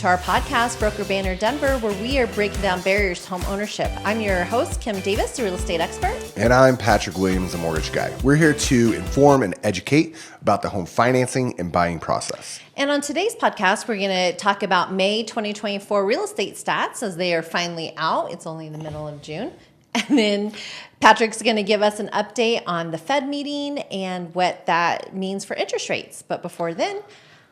to our podcast, Broker Banner Denver, where we are breaking down barriers to home ownership. I'm your host, Kim Davis, a real estate expert. And I'm Patrick Williams, a mortgage guy. We're here to inform and educate about the home financing and buying process. And on today's podcast, we're going to talk about May 2024 real estate stats as they are finally out. It's only in the middle of June. And then Patrick's going to give us an update on the Fed meeting and what that means for interest rates. But before then,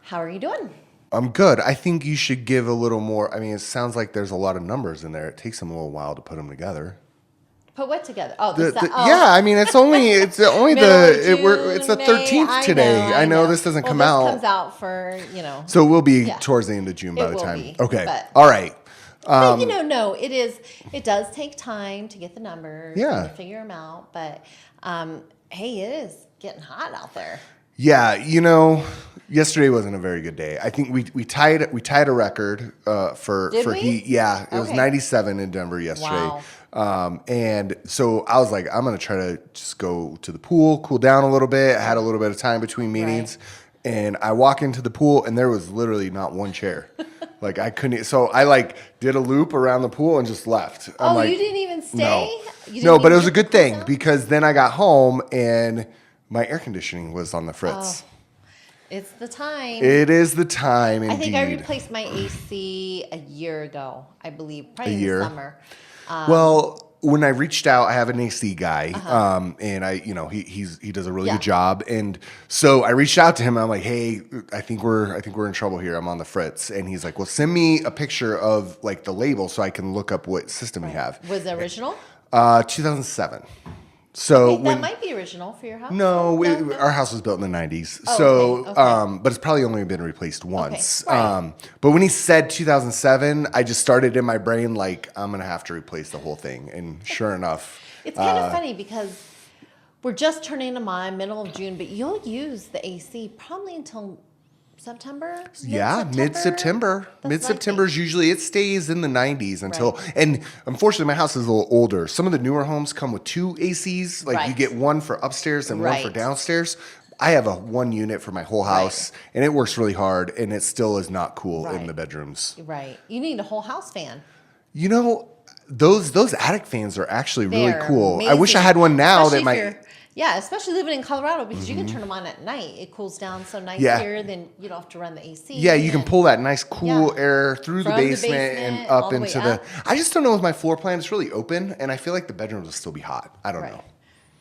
how are you doing? I'm good. I think you should give a little more. I mean, it sounds like there's a lot of numbers in there. It takes them a little while to put them together. Put what together? Oh, yeah. I mean, it's only June, it's the May. 13th today. I know this doesn't come out. This comes out for So we'll be towards the end of June by the time. Be, okay. But, all right. But no, it is. It does take time to get the numbers. Yeah. And to figure them out. But hey, it is getting hot out there. Yeah, yesterday wasn't a very good day. I think we tied a record for heat. Yeah, it was 97 in Denver yesterday. Wow. And so I was like, I'm gonna try to just go to the pool, cool down a little bit. I had a little bit of time between meetings, and I walk into the pool, and there was literally not one chair. Like I couldn't. So I did a loop around the pool and just left. You didn't even stay? No, but it was a good thing because then I got home and my air conditioning was on the fritz. Oh, it's the time. It is the time, indeed. I think I replaced my AC a year ago, I believe, probably in the summer. Well, when I reached out, I have an AC guy, and he does a really good job, and so I reached out to him. And I'm like, hey, I think we're in trouble here. I'm on the fritz, and he's like, well, send me a picture of the label so I can look up what system you have. Was it original? 2007. So that might be original for your house. No, our house was built in the 90s. But it's probably only been replaced once. Okay. Right. But when he said 2007, I just started in my brain I'm going to have to replace the whole thing. And sure enough. It's kind of funny because we're just turning them on middle of June, but you'll use the AC probably until September? Mid-September. Mid-September is usually, it stays in the 90s until, and unfortunately my house is a little older. Some of the newer homes come with two ACs. You get one for upstairs and one for downstairs. I have one unit for my whole house, and it works really hard, and it still is not cool in the bedrooms. Right. You need a whole house fan. Those attic fans are actually really cool. Amazing. I wish I had one now especially living in Colorado because you can turn them on at night. It cools down so nice here, then you don't have to run the AC. Yeah, you can pull that nice cool air through the basement and up into the... I just don't know with my floor plan. It's really open, and I feel like the bedrooms will still be hot. I don't know.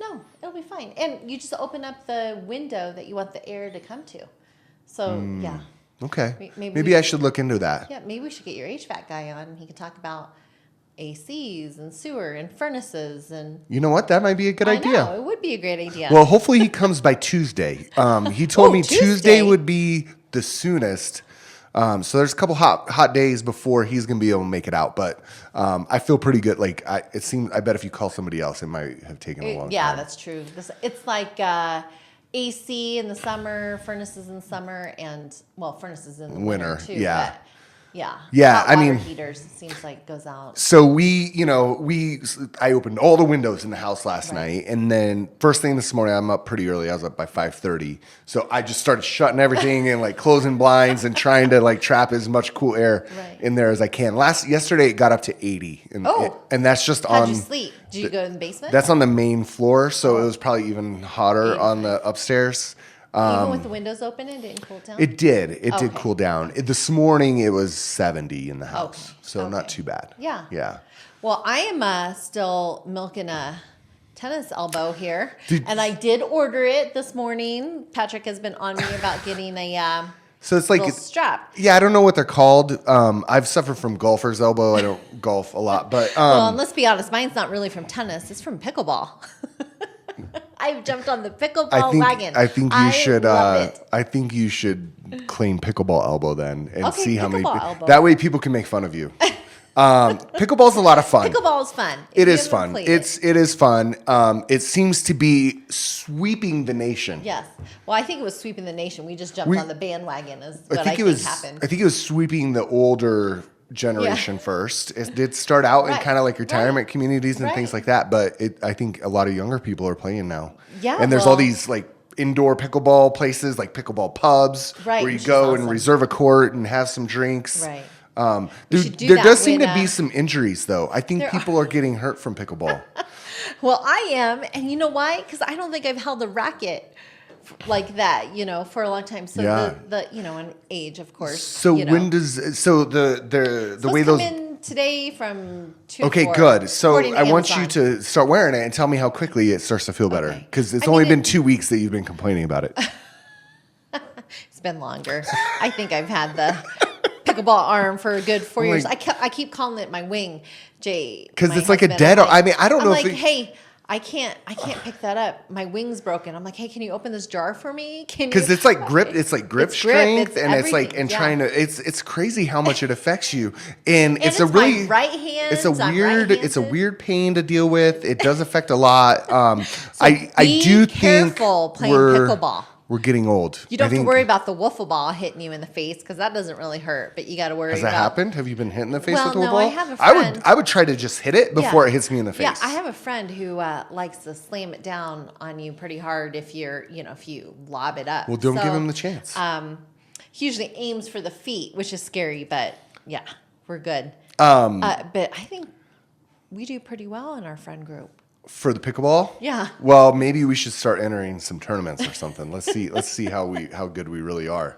No, it'll be fine. And you just open up the window that you want the air to come to. So, yeah. Okay. Maybe I should look into that. Yeah, maybe we should get your HVAC guy on. He can talk about ACs and sewer and furnaces and... You know what? That might be a good idea. It would be a great idea. Well, hopefully he comes by Tuesday. He told me Tuesday would be the soonest. So there's a couple hot days before he's going to be able to make it out. But I feel pretty good. I bet if you call somebody else, it might have taken a long time. Yeah, that's true. It's like AC in the summer, furnaces in the summer, and, furnaces in the winter too. Yeah. Yeah. Hot water heaters, it seems like goes out. So I opened all the windows in the house last night, and then first thing this morning, I'm up pretty early. I was up by 5:30. So I just started shutting everything and closing blinds and trying to trap as much cool air in there as I can. Yesterday it got up to 80, and that's just on. How'd you sleep? Did you go in the basement? That's on the main floor, so it was probably even hotter on the upstairs. Even with the windows open, it didn't cool down? It did. It did cool down. This morning, it was 70 in the house. So not too bad. Yeah. Yeah. Well, I am still milking a tennis elbow here. And I did order it this morning. Patrick has been on me about getting a so it's little strap. Yeah, I don't know what they're called. I've suffered from golfer's elbow. I don't golf a lot. But well, and let's be honest. Mine's not really from tennis. It's from pickleball. I've jumped on the pickleball wagon. I think you should. Love it. I think you should claim pickleball elbow then, and see how many. Elbow. That way, people can make fun of you. Pickleball's a lot of fun. Pickleball is fun. It is fun. It is fun. It seems to be sweeping the nation. Yes. Well, I think it was sweeping the nation. We just jumped on the bandwagon. Is what I think happened. I think it was sweeping the older generation first. It did start out in kind of retirement communities and things like that, but I think a lot of younger people are playing now. Yeah. And there's all these indoor pickleball places, like pickleball pubs, where you go and reserve a court and have some drinks. Right. should do There that does seem when, to be some injuries, though. I think people are getting hurt from pickleball. Well, I am, and you know why? Because I don't think I've held a racket like that, for a long time. So the in age, of course. So when does the way those come in today from 2 Okay, to 4, good. So according to I want you Amazon. to start wearing it and tell me how quickly it starts to feel better. Okay. Because it's I only mean, been 2 weeks that you've been complaining about it. It's been longer. I think I've had the pickleball arm for a good 4 years. Like- I keep calling it my wing, Jay. Because my it's like a husband. dead. I'm like- I mean, I don't I'm know like, if it, hey, I can't pick that up. My wing's broken. I'm like, hey, can you open this jar for me? because it's like grip. It's like grip It's strength, it's and it's like everything, yeah. trying to. It's crazy how much it affects you, and it's a my really right hand. It's a I'm weird. It's a right-handed. weird pain to deal with. It does affect a lot. I be do think careful playing pickleball. We're getting old. You don't I have to think- worry about the wiffle ball hitting you in the face because that doesn't really hurt. But you got to worry Has about. that happened? Have you been hit in the face Well, with a no, ball? I have a I would. friend- I would try to just hit it before it hits me in the face. Yeah, I have a friend who likes to slam it down on you pretty hard if if you lob it up. Well, don't give him the chance. He usually aims for the feet, which is scary, but yeah, we're good. But I think we do pretty well in our friend group. For the pickleball? Yeah. Well, maybe we should start entering some tournaments or something. Let's see how good we really are.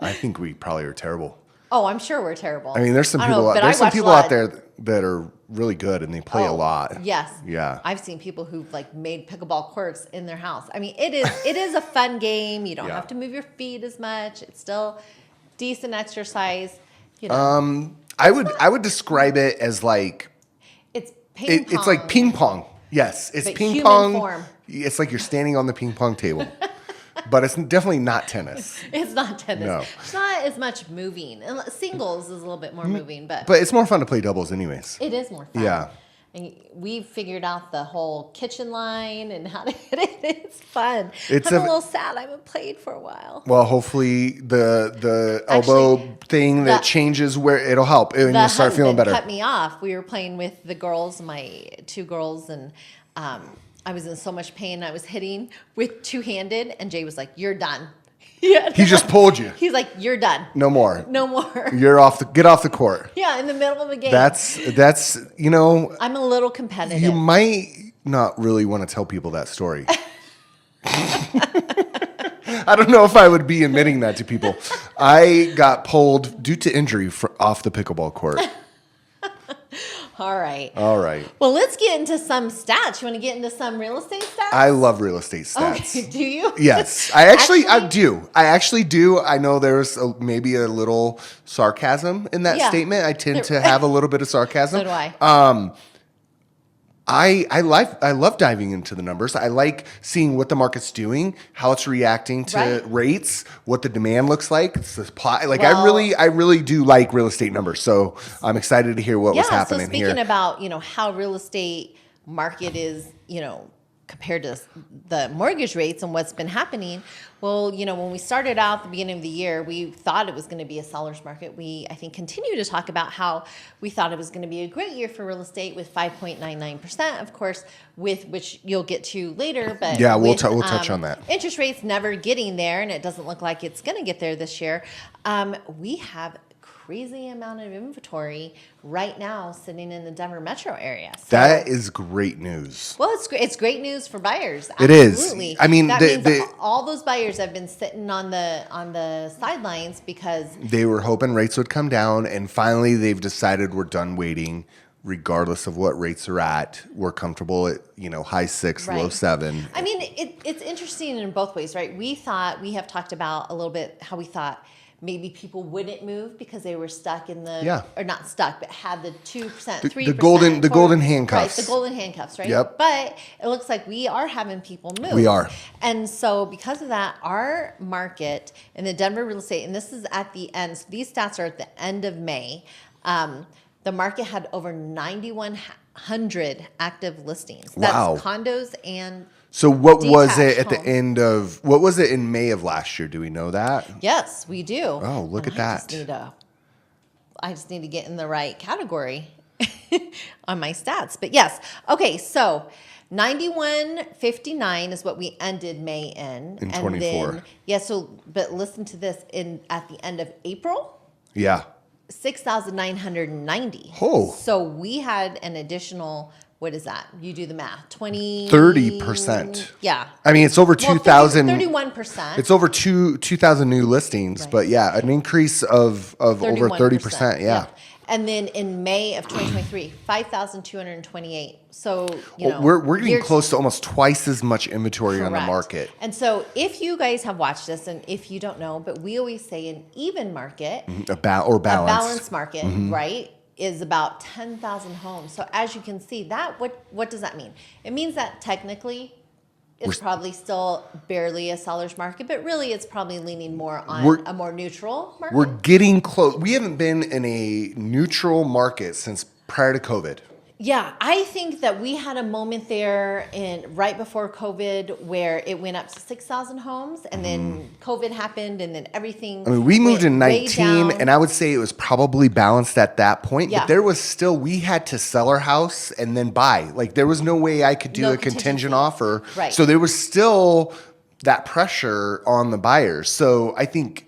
I think we probably are terrible. Oh, I'm sure we're terrible. I mean, there's some I don't people. know, but There's I some watch a people lot. out there that are really good and they play a lot. Yes. Yeah. I've seen people who've made pickleball courts in their house. I mean, it is a fun game. You don't Yeah. have to move your feet as much. It's still decent exercise. I would describe it as like It's ping pong. it's like ping pong. Yes, it's But ping human pong. form. It's like you're standing on the ping pong table. But it's definitely not tennis. It's not tennis. No. It's not as much moving. And singles is a little bit more moving, but But it's more fun to play doubles anyways. it is more fun. Yeah. And we've figured out the whole kitchen line and how to hit it. It's fun. It's I'm a a- little sad I haven't played for a while. Well, hopefully the Actually, elbow thing that the- changes where it'll help and The you start feeling husband better. cut me off. We were playing with the girls, my 2 girls, and I was in so much pain. I was hitting with two-handed, and Jay was like, "You're done." Yeah, He just pulled you. He's like, "You're done. No more. No more." You're get off the court. Yeah, in the middle of the game. That's I'm a little competitive. you might not really want to tell people that story. I don't know if I would be admitting that to people. I got pulled due to injury off the pickleball court. All right. All right. Well, let's get into some stats. You want to get into some real estate stats? I love real estate stats. Okay, do you? Yes, I do. I actually do. I know there's maybe a little sarcasm in that Yeah. statement. I tend to have a little bit of sarcasm. So do I. I love diving into the numbers. I like seeing what the market's doing, how it's reacting to Right. rates, what the demand looks like, supply. Like Well- I really do like real estate numbers. So I'm excited to hear what was happening so speaking here. about, how real estate market is, compared to the mortgage rates and what's been happening. Well, when we started out at the beginning of the year, we thought it was going to be a seller's market. We, I think, continue to talk about how we thought it was going to be a great year for real estate with 5.99%, of course, with which you'll get to later. But Yeah, we'll with, touch on that. Interest rates never getting there, and it doesn't look like it's going to get there this year. We have crazy amount of inventory right now sitting in the Denver metro area. So, That is great news. well, it's great news for buyers. It is. Absolutely. I mean, that the- means all those buyers have been sitting on the sidelines because They were hoping rates would come down, and finally they've decided we're done waiting. Regardless of what rates are at, we're comfortable at high 6, low Right. 7. I mean, it's interesting in both ways, right? We have talked about a little bit how we thought maybe people wouldn't move because they were stuck in or not stuck, but had the 2%, 3%. the golden handcuffs. Right, the golden handcuffs, right? Yep. But it looks like we are having people move. We are. And so because of that, our market in the Denver real estate, and this is at the end, so these stats are at the end of May, the market had over 9,100 active listings. That's Wow. condos and So what was it detached at the homes. end of what was it in May of last year? Do we know that? yes, we do. Oh, look And at that. I just need to get in the right category on my stats. But yes. Okay, so 91.59 is what we ended May in. In and 24. Then, but listen to this at the end of April, Yeah. 6,990. Oh. So we had an additional, what is that? You do the math. 30%. Yeah. I mean, it's over 2,000. 31%. It's over 2,000 new listings, Right. but yeah, an increase of over 30%. Yeah. And then in May of 2023, 5,228. So, we're getting close to almost twice as much inventory on the correct. market. And so if you guys have watched this, and if you don't know, but we always say an even market, Or balanced. a balanced market, right, is about 10,000 homes. So as you can see, that what does that mean? It means that technically it's probably still barely a seller's market, but really it's probably leaning more on a more neutral market. We're getting close. We haven't been in a neutral market since prior to COVID. Yeah, I think that we had a moment there right before COVID where it went up to 6,000 homes, and then COVID happened, and then everything. I mean, we moved in way 19, down. and I would say it was probably balanced at that point. Yeah. But there was still, we had to sell our house and then buy. Like, there was no way I could do No a contingent contingency. offer. Right. So there was still that pressure on the buyers. So I think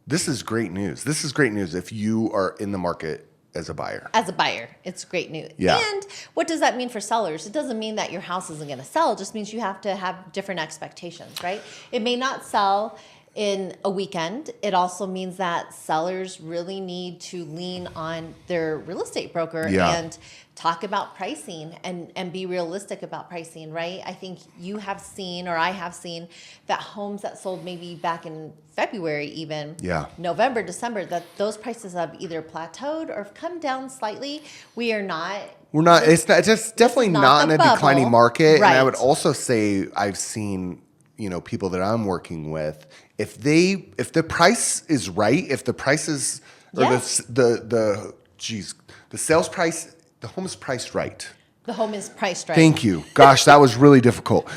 this is great news. This is great news if you are in the market as a buyer. As a buyer, it's great news. Yeah. And what does that mean for sellers? It doesn't mean that your house isn't going to sell. It just means you have to have different expectations, right? It may not sell in a weekend. It also means that sellers really need to lean on their real estate broker Yeah. and talk about pricing and be realistic about pricing, right? I think you have seen, or I have seen, that homes that sold maybe back in February even, Yeah. November, December, that those prices have either plateaued or have come down slightly. We are not. We're not, it's just definitely not not in the a declining bubble. market. And I Right. would also say I've seen, people that I'm working with, if the price is right, if the price is, or Yes. the sales price, the home is priced right. The home is priced right. Thank you. Gosh, that was really difficult.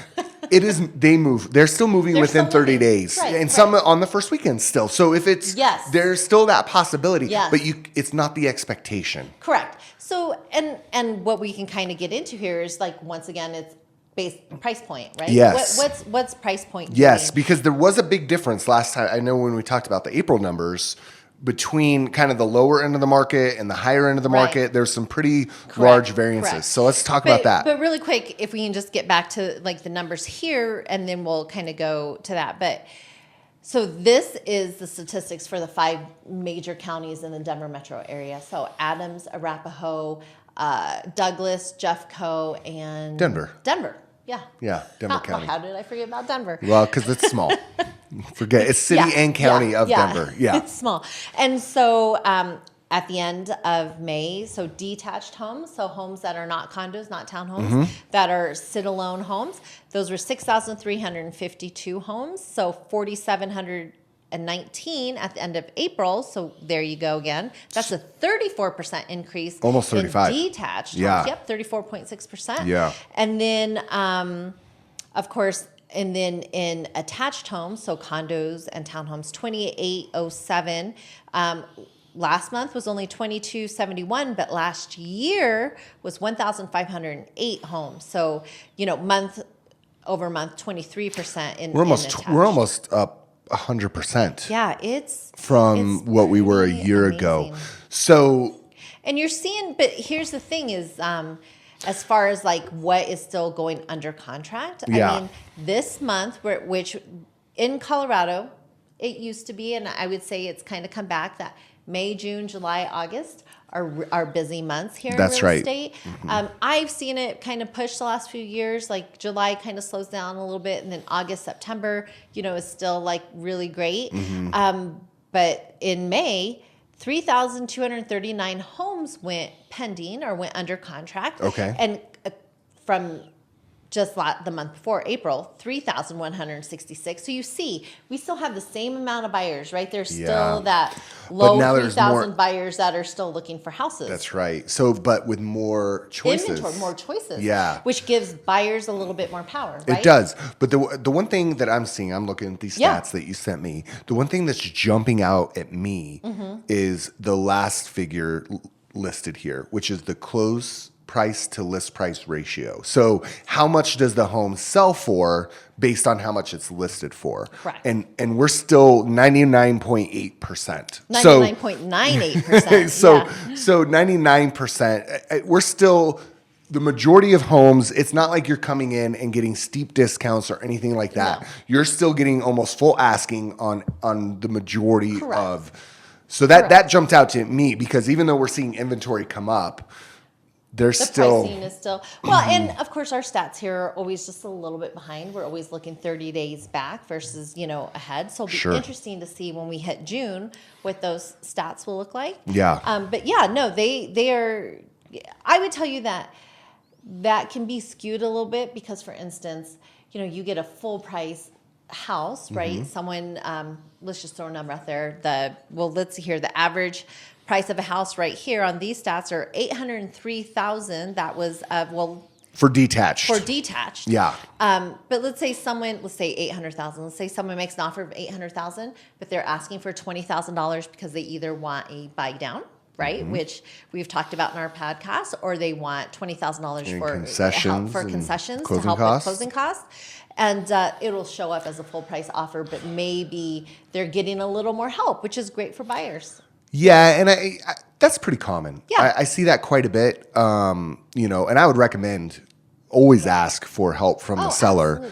It is, they move. They're still moving They're within still 30 moving. days. Right, and right. some on the first weekend still. So if it's, Yes. there's still that possibility, Yes. but it's not the expectation. Correct. So, and what we can kind of get into here is, like, once again, it's base price point, right? Yes. What's price point? Yes, doing? because there was a big difference last time. I know when we talked about the April numbers between kind of the lower end of the market and the higher end of the Right. market, there's some pretty large variances. correct. So let's talk about that. But really quick, if we can just get back to like the numbers here, and then we'll kind of go to that. But so this is the statistics for the 5 major counties in the Denver metro area. So Adams, Arapahoe, Douglas, Jeffco, and Denver. Yeah. Yeah, Denver County. How did I forget about Denver? Well, because it's small. Forget it's city Yeah, and county yeah, of yeah. Denver. Yeah. It's small. And so at the end of May, so detached homes, so homes that are not condos, not townhomes, Mm-hmm. that are sit-alone homes, those were 6,352 homes, so 4,719 at the end of April. So there you go again. That's a 34% increase. Almost 35. In detached Yeah. homes. Yep, 34.6%. Yeah. And then, of course, and then in attached homes, so condos and townhomes, 2,807. Last month was only 2,271, but last year was 1,508 homes. So, month over month, 23% in We're almost attached. up 100%. Yeah, it's from what we were a pretty year ago. amazing. So And you're seeing, but here's the thing is, as far as like what is still going under contract, Yeah. I mean, this month, which in Colorado, it used to be, and I would say it's kind of come back, that May, June, July, August are busy months here That's in real right. estate. I've seen it kind of push the last few years. Like July kind of slows down a little bit, and then August, September, is still like really great. But in May, 3,239 homes went pending or went under contract. Okay. And from just the month before, April, 3,166. So you see, we still have the same amount of buyers, right? There's Yeah. still that low now there's 3,000 more- buyers that are still looking for houses. that's right. So, but with more choices. Inventory, more choices. Yeah. Which gives buyers a little bit more power, right? It does. But the one thing that I'm seeing, I'm looking at these Yeah. stats that you sent me. The one thing that's jumping out at me Mm-hmm. is the last figure listed here, which is the close price to list price ratio. So how much does the home sell for based on how much it's listed for? Correct. And we're still 99.8%. 99.98%. So 99%, we're still the majority of homes. It's not like you're coming in and getting steep discounts or anything like that. No. You're still getting almost full asking on the majority Correct. of. So that jumped out to me because even though we're seeing inventory come up, there's The still pricing is still well, and of course our stats here are always just a little bit behind. We're always looking 30 days back versus ahead. So it'll be Sure. interesting to see when we hit June what those stats will look like. Yeah. But yeah, no, they are. I would tell you that can be skewed a little bit because, for instance, you get a full price house, right? Someone, let's just throw a number out there. Let's see here. The average price of a house right here on these stats are $803,000. That was for detached. Yeah. But let's say 800,000. Let's say someone makes an offer of 800,000, but they're asking for $20,000 because they either want a buy down, right, which we've talked about in our podcast, or they want $20,000 for concessions to help with closing costs. And it'll show up as a full price offer, but maybe they're getting a little more help, which is great for buyers. Yeah, and I that's pretty common. Yeah. I see that quite a bit. And I would recommend always ask for help from the seller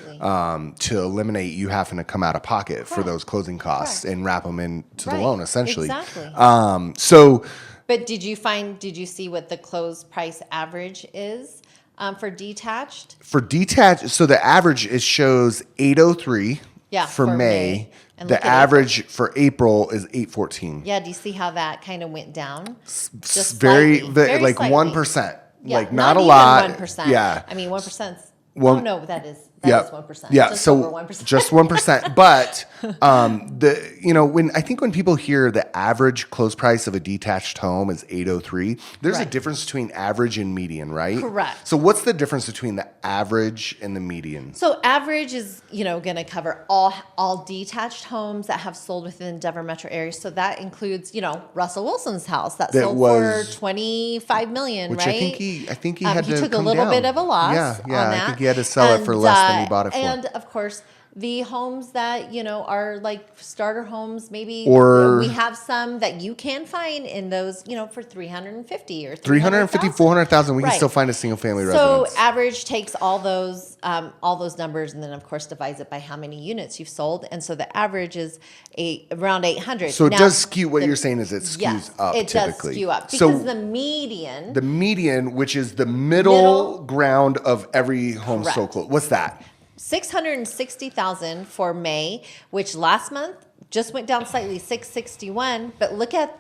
to eliminate you having to come out of pocket for those closing costs and wrap them into the loan, essentially. Exactly. But did you see what the close price average is for detached? For detached, so the average shows 803 for May. And the average for April is 814. Yeah, do you see how that kind of went down? Just very slightly. like Slightly. 1%. Yeah, like not a lot. 1%. Yeah. I mean 1%. Well, no, that is 1%. Yeah, just so over 1%. just 1%. But when people hear the average close price of a detached home is 803, there's a difference between average and median, right? Correct. So what's the difference between the average and the median? So average is, going to cover all detached homes that have sold within the Denver metro area. So that includes, Russell Wilson's house that sold for $25 million, which right? I think he had to he took a come little down. bit of a loss. Yeah, on that. I think he had to sell it for less than he bought it for. And of course, the homes that are like starter homes, maybe or we have some that you can find in those, for 350 or 350, 400,000. We can still find a single family residence. So average takes all those numbers and then of course divides it by how many units you've sold, and so the average is around 800. So it does skew. What you're saying is it skews up. It typically. does skew up because the median, which is the middle ground of every home sold close. What's that? 660,000 for May, which last month just went down slightly, 661. But look at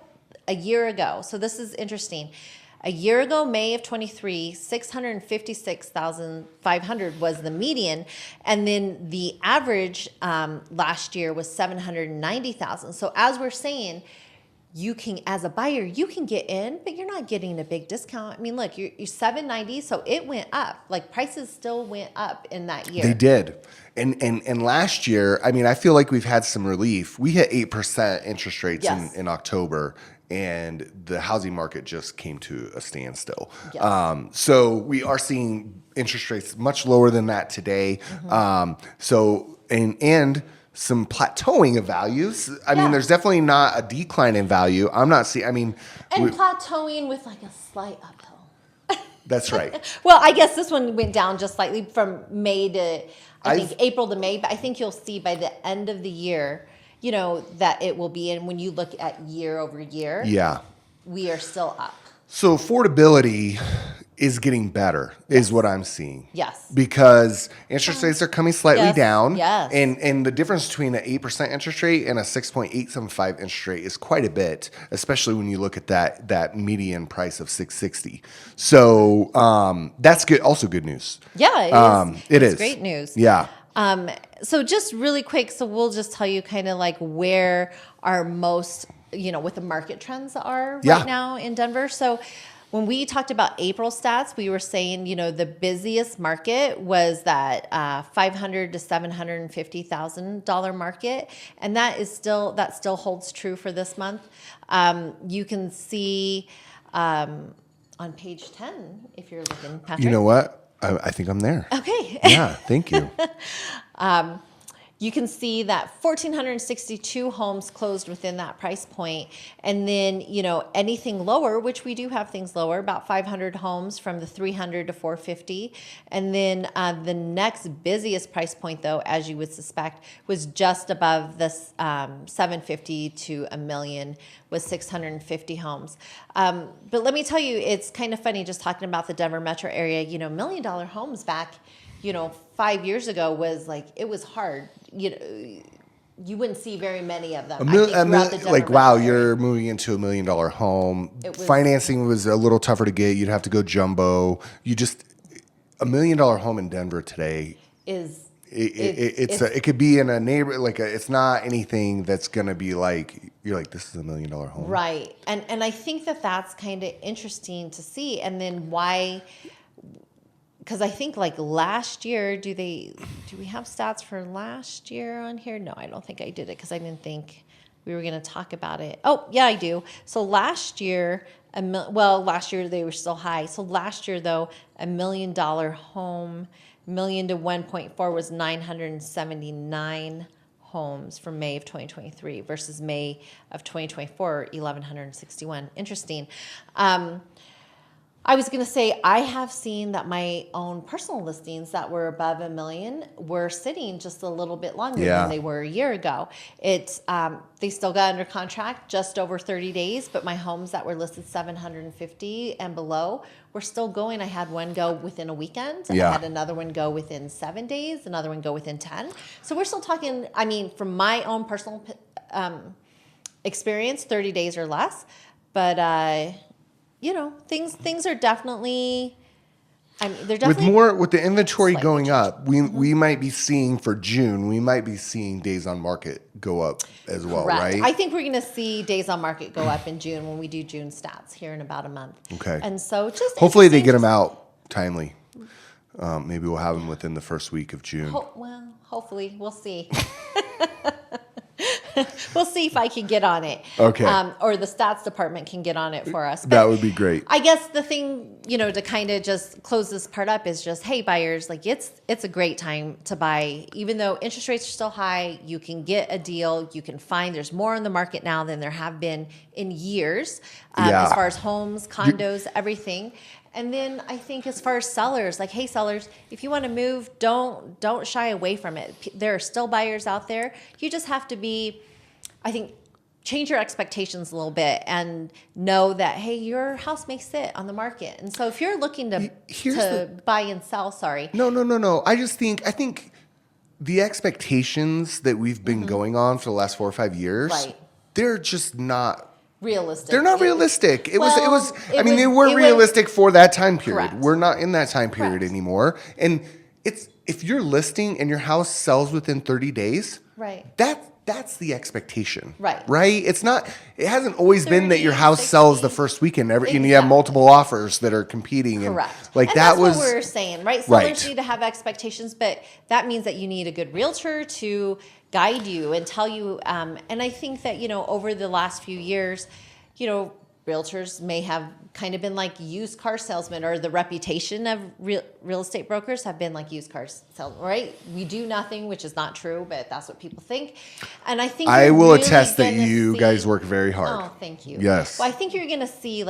a year ago. So this is interesting. A year ago, May of 23, 656,500 was the median. And then the average last year was 790,000. So as we're saying, you can, as a buyer, you can get in, but you're not getting a big discount. I mean, look, you're 790, so it went up. Like prices still went up in that year. They did. And last year, I mean, I feel like we've had some relief. We hit 8% interest rates in October, and the housing market just came to a standstill. Yes. So we are seeing interest rates much lower than that today. And some plateauing of values. I mean, there's definitely not a decline in value. I'm not seeing, plateauing with like a slight uphill. That's right. Well, I guess this one went down just slightly from May to, I think April to May, but I think you'll see by the end of the year, that it will be, and when you look at year over year, we are still up. So affordability is getting better, is what I'm seeing. Yes. Because interest rates are coming slightly down. Yes. And the difference between an 8% interest rate and a 6.875 interest rate is quite a bit, especially when you look at that median price of 660. So that's good. Also good news. Yeah, it is. It's great news. Yeah. So just really quick, so we'll just tell you kind of like where our most, what the market trends are right now in Denver. So when we talked about April stats, we were saying, the busiest market was that $500,000 to $750,000 market, and that still holds true for this month. You can see on page 10, if you're looking, Patrick. You know what? I think I'm there. Okay. Yeah, thank you. You can see that 1,462 homes closed within that price point. And then, anything lower, which we do have things lower, about 500 homes from the 300 to 450. And then the next busiest price point, though, as you would suspect, was just above this 750 to a million with 650 homes. But let me tell you, it's kind of funny just talking about the Denver metro area, $1 million homes back 5 years ago was like, it was hard. You wouldn't see very many of them. Wow, you're moving into $1 million home. Financing was a little tougher to get. You'd have to go jumbo. $1 million home in Denver today it could be in a neighbor, it's not anything that's going to be like, you're like, this is $1 million home. Right. And I think that's kind of interesting to see. And then why... Because I think last year, do we have stats for last year on here? No, I don't think I did it because I didn't think we were going to talk about it. Oh, yeah, I do. So last year, last year they were still high. So last year, though, $1 million home, million to 1.4 was 979 homes for May of 2023 versus May of 2024, 1,161. Interesting. I was going to say, I have seen that my own personal listings that were above $1 million were sitting just a little bit longer than they were a year ago. They still got under contract just over 30 days, but my homes that were listed 750 and below were still going. I had one go within a weekend. I had another one go within 7 days, another one go within 10. So we're still talking, from my own personal experience, 30 days or less. But... things are definitely, they're definitely... With the inventory going up, we might be seeing for June, we might be seeing days on market go up as well, Correct. right? I think we're going to see days on market go up in June when we do June stats here in about a month. Okay. And so just... Hopefully they get them out timely. Maybe we'll have them within the first week of June. Hopefully. We'll see. We'll see if I can get on it. Okay. Or the stats department can get on it for us. But that would be great. I guess the thing, to kind of just close this part up is just, hey, buyers, it's a great time to buy. Even though interest rates are still high, you can get a deal. You can find there's more on the market now than there have been in years as far as homes, condos, everything. And then I think as far as sellers, hey, sellers, if you want to move, don't shy away from it. There are still buyers out there. You just have to be, I think, change your expectations a little bit and know that, hey, your house may sit on the market. And so if you're looking to buy and sell, No. I think the expectations that we've been going on for the last 4 or 5 years, they're just not realistic. They're not realistic. They were realistic for that time period. Correct. We're not in that time period anymore. And if you're listing and your house sells within 30 days, that's the expectation. Right? It's not, it hasn't always been that your house 60. sells the first weekend and you have multiple offers that are competing. Correct. And that's that was what we were saying, right? Sellers need to have expectations, but that means that you need a good realtor to guide you and tell you. And I think that, over the last few years, realtors may have kind of been like used car salesmen, or the reputation of real estate brokers have been like used car salesmen, right? We do nothing, which is not true, but that's what people think. And I think I will attest that you guys work very hard. Oh, thank you. Yes. Well, I think you're going to see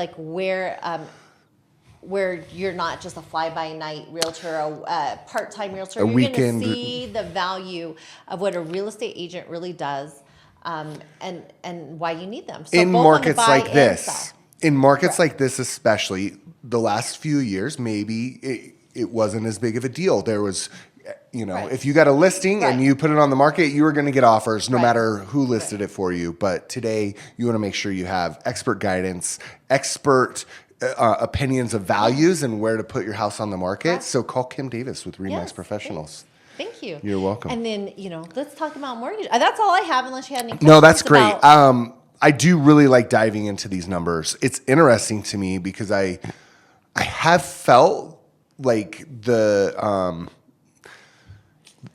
where you're not just a fly-by-night realtor, a part-time realtor. You're going to see the value of what a real estate agent really does, and why you need them. So in markets like this, like this especially, the last few years, maybe it wasn't as big of a deal. There was, if you got a listing and you put it on the market, you were going to get offers no matter who listed it for you. But today, you want to make sure you have expert guidance, expert opinions of values and where to put your house on the market. So call Kim Davis with RE/MAX Professionals. Thank you. You're welcome. And then, let's talk about mortgage. That's all I have, unless you had any questions. No, that's great. I do really like diving into these numbers. It's interesting to me because I have felt like the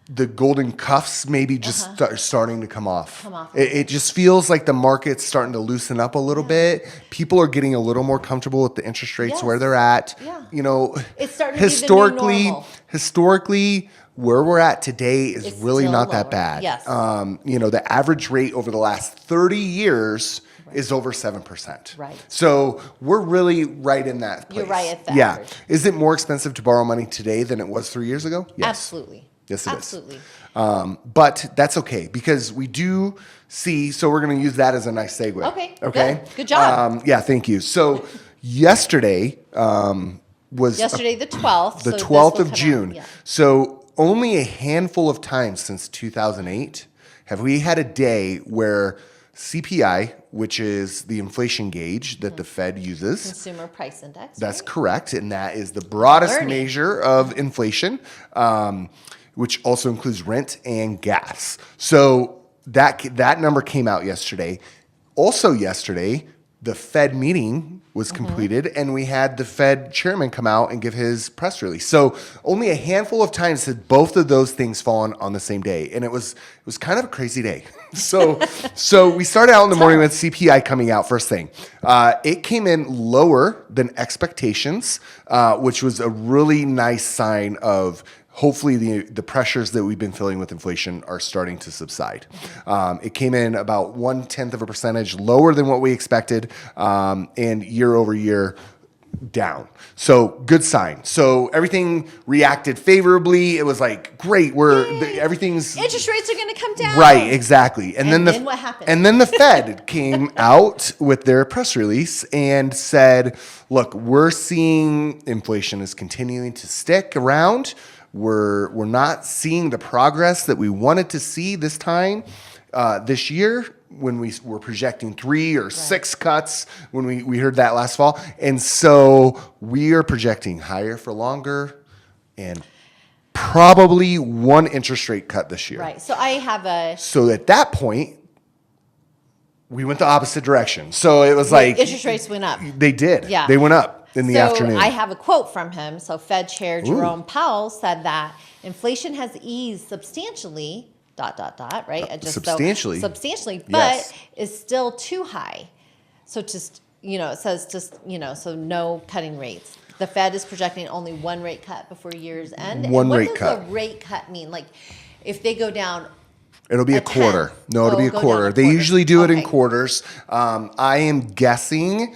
the golden cuffs maybe just starting to come off. It just feels like the market's starting to loosen up a little bit. People are getting a little more comfortable with the interest rates where they're at. Yeah. You know, It's starting to be the new normal. historically, where we're at today is It's really still not that lower. bad. Yes. You know, the average rate over the last 30 years is over 7%. Right. So we're really right in that place. You're right at that Yeah. average. Is it more expensive to borrow money today than it was 3 years ago? Yes. Absolutely. Yes, it is. Absolutely. But that's okay because we do see, so we're going to use that as a nice segue. Okay. Good job. Yeah, thank you. So yesterday was Yesterday, the 12th. the so this 12th will of come June. out. Yeah. So only a handful of times since 2008 have we had a day where CPI, which is the inflation gauge that the Fed uses, Consumer Price Index. that's right? correct, and that is the broadest Learning. measure of inflation, which also includes rent and gas. So that number came out yesterday. Also yesterday, the Fed meeting was completed, and we had the Fed chairman come out and give his press release. So only a handful of times had both of those things fallen on the same day, and it was kind of a crazy day. So we started out in the morning with CPI coming out first thing. It came in lower than expectations, which was a really nice sign of hopefully the pressures that we've been feeling with inflation are starting to subside. It came in about 0.1% lower than what we expected, and year over year down. So good sign. So everything reacted favorably. It was like, great, everything's Interest rates are going to come down. right, exactly. And then what happened? And then the Fed came out with their press release and said, look, we're seeing inflation is continuing to stick around. We're not seeing the progress that we wanted to see this time this year when we were projecting 3 or 6 cuts when we heard that last fall. And so we are projecting higher for longer and probably 1 interest rate cut this year. Right. So I have So at that point, we went the opposite direction. So it was like interest rates went up. they did. Yeah. They went up in the afternoon. I have a quote from him. So Fed Chair Jerome Powell said that inflation has eased substantially, ... right? Substantially. Substantially, but Yes. is still too high. So just, it says just, so no cutting rates. The Fed is projecting only 1 rate cut before year's end. One and rate what cut. does a rate cut mean? Like if they go down It'll be a tenth. quarter. No, it'll be a go down quarter. a They quarter. usually do it in Okay. quarters. I am guessing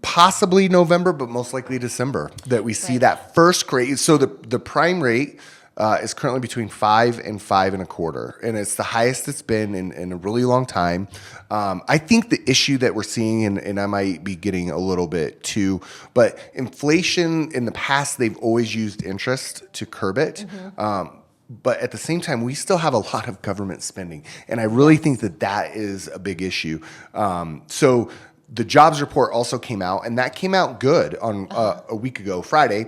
possibly November, but most likely December that we see Right. that first rate. So the prime rate is currently between 5 and 5.25, and it's the highest it's been in a really long time. I think the issue that we're seeing, and I might be getting a little bit too, but inflation in the past, they've always used interest to curb it. But at the same time, we still have a lot of government spending. And I really think that is a big issue. So the jobs report also came out, and that came out good on a week ago, Friday,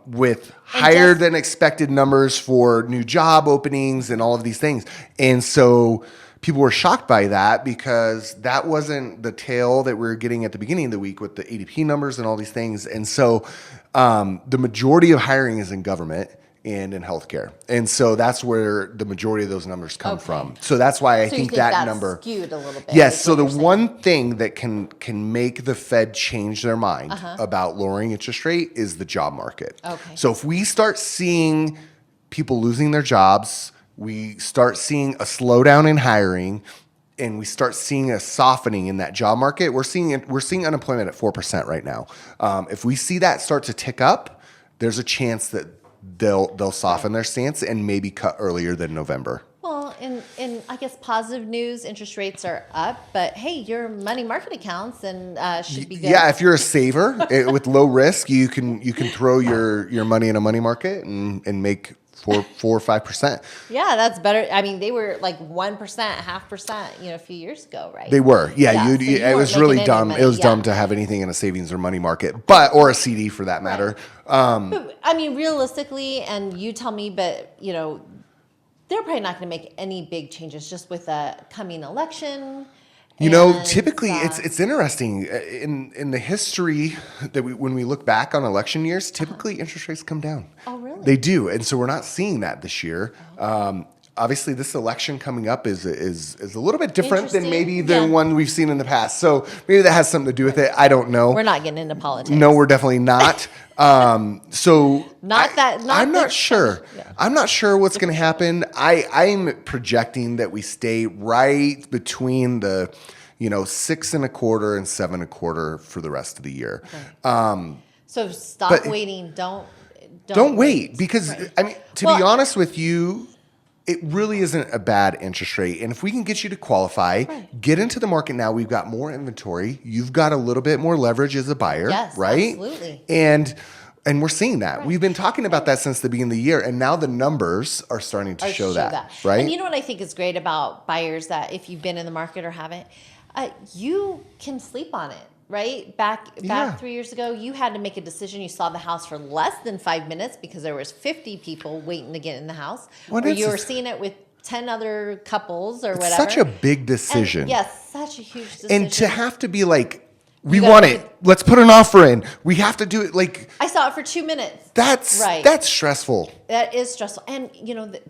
with higher than expected numbers for new job openings and all of these things. And so people were shocked by that because that wasn't the tail that we were getting at the beginning of the week with the ADP numbers and all these things. And so the majority of hiring is in government and in healthcare. And so that's where the majority of those numbers come from. So that's why I So think you that that's number skewed a little bit. Yes. is So what the you're saying. one thing that can make the Fed change their mind about lowering interest rate is the job market. Okay. So if we start seeing people losing their jobs, we start seeing a slowdown in hiring, and we start seeing a softening in that job market, we're seeing unemployment at 4% right now. If we see that start to tick up, there's a chance that they'll soften their stance and maybe cut earlier than November. Well, in I guess positive news, interest rates are up, but hey, your money market accounts and should be good. Yeah, if you're a saver with low risk, you can throw your money in a money market and make 4 or 5%. Yeah, that's better. I mean, they were like 1%, 0.5%, a few years ago, right? They were, Yeah, so you it was weren't really making any dumb. money, It was yeah. dumb to have anything in a savings or money market, or a CD for that matter. But, I mean, realistically, and you tell me, but they're probably not going to make any big changes just with a coming election. You know, typically it's interesting in the history that when we look back on election years, typically interest rates come down. Oh, really? They do, and so we're not seeing that this year. Obviously, this election coming up is a little bit different than maybe the one we've seen in the past. So maybe that has something to do with it. I don't know. We're not getting into politics. No, we're definitely not. I'm not sure. Yeah. I'm not sure what's going to happen. I'm projecting that we stay right between the 6.25% and 7.25% for the rest of the year. Okay. So stop waiting. Don't wait because I mean, to be honest with you, it really isn't a bad interest rate. And if we can get you to qualify, get into the market now, we've got more inventory. You've got a little bit more leverage as a buyer, right? Absolutely. And we're seeing that. Right. We've been talking about that since the beginning of the year, and now the numbers are starting to show that, right? And you know what I think is great about buyers, that if you've been in the market or haven't, you can sleep on it. Right? Back 3 years ago, you had to make a decision. You saw the house for less than 5 minutes because there was 50 people waiting to get in the house. Or you were seeing it with 10 other couples or whatever. Such a big decision. And yes, such a huge decision. And to have to be like, we want it. Let's put an offer in. We have to do it. Like, I saw it for 2 minutes. That's stressful. That is stressful. And,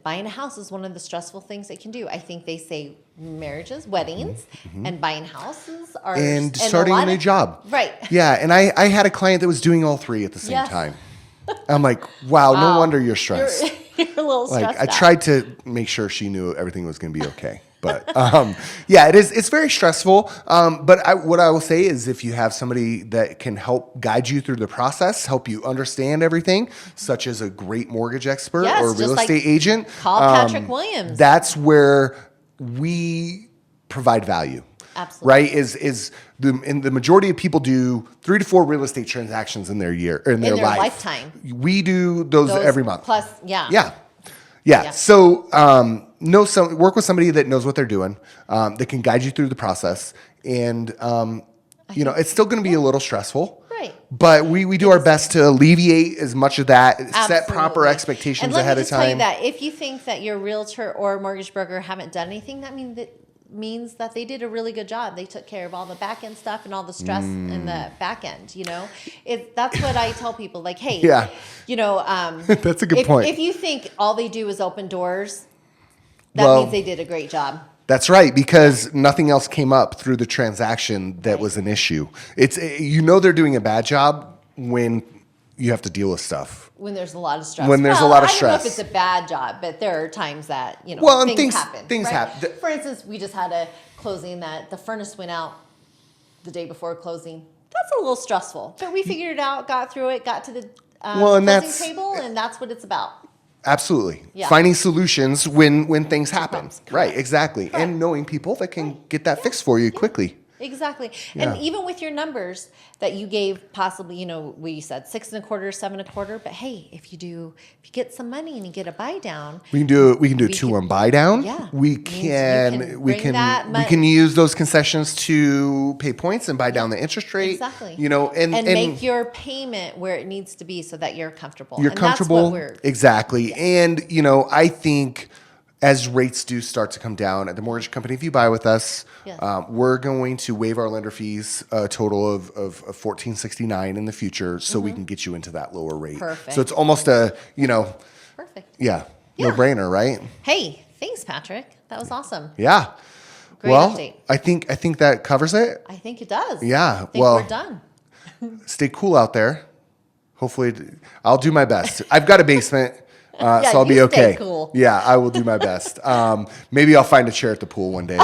buying a house is one of the stressful things they can do. I think they say marriages, weddings, and buying houses are... And starting a new job. Right. Yeah. And I had a client that was doing all three at the same time. I'm like, wow, no wonder you're stressed. You're a little stressed I tried to make sure she knew everything was going to be okay. But it is. It's very stressful. But what I will say is, if you have somebody that can help guide you through the process, help you understand everything, such as a great mortgage expert or a real estate agent, call Patrick Williams. That's where we provide value. Absolutely. Right? The majority of people do 3 to 4 real estate transactions in their lifetime. We do those every month. Plus, Yeah. So work with somebody that knows what they're doing, that can guide you through the process, and it's still going to be a little stressful, right? But we do our best to alleviate as much of that, set proper expectations ahead of time. Tell you that if you think that your realtor or mortgage broker haven't done anything, that means that they did a really good job. They took care of all the back end stuff and all the stress in the back end. That's what I tell people. Like, hey, that's a good point. If you think all they do is open doors, that means they did a great job. That's right, because nothing else came up through the transaction that was an issue. It's they're doing a bad job when you have to deal with stuff. When there's a lot of stress. I don't know if it's a bad job, but there are times that, things happen. Things happen. For instance, we just had a closing that the furnace went out the day before closing. That's a little stressful. But we figured it out, got through it, got to the closing table, and that's what it's about. Absolutely. Yeah. Finding solutions when things happen. Right, exactly. Correct. And knowing people that can get that fixed for you quickly. Exactly. And even with your numbers that you gave, possibly, we said 6.25%, 7.25%, but hey, if you get some money and you get a buy down, we can do a 2-1 buy down. Yeah. We can use those concessions to pay points and buy down the interest rate. Exactly. And make your payment where it needs to be so that you're comfortable. That's what exactly. Yeah. And I think as rates do start to come down at the mortgage company, if you buy with us, we're going to waive our lender fees a total of $14.69 in the future, so we can get you into that lower rate. Perfect. So it's almost a perfect. Yeah, no brainer, right? Hey, thanks, Patrick. That was awesome. Yeah. Great update. I think that covers it. I think it does. Yeah. I think we're done. Stay cool out there. Hopefully, I'll do my best. I've got a basement. So I'll be okay. Stay cool. Yeah, I will do my best. Maybe I'll find a chair at the pool one day.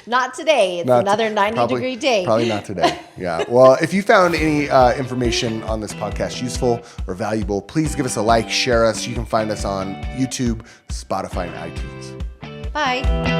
Not today. It's another 90-degree day. Probably not today. Yeah. Well, if you found any information on this podcast useful or valuable, please give us a like, share us. You can find us on YouTube, Spotify, and iTunes. Bye.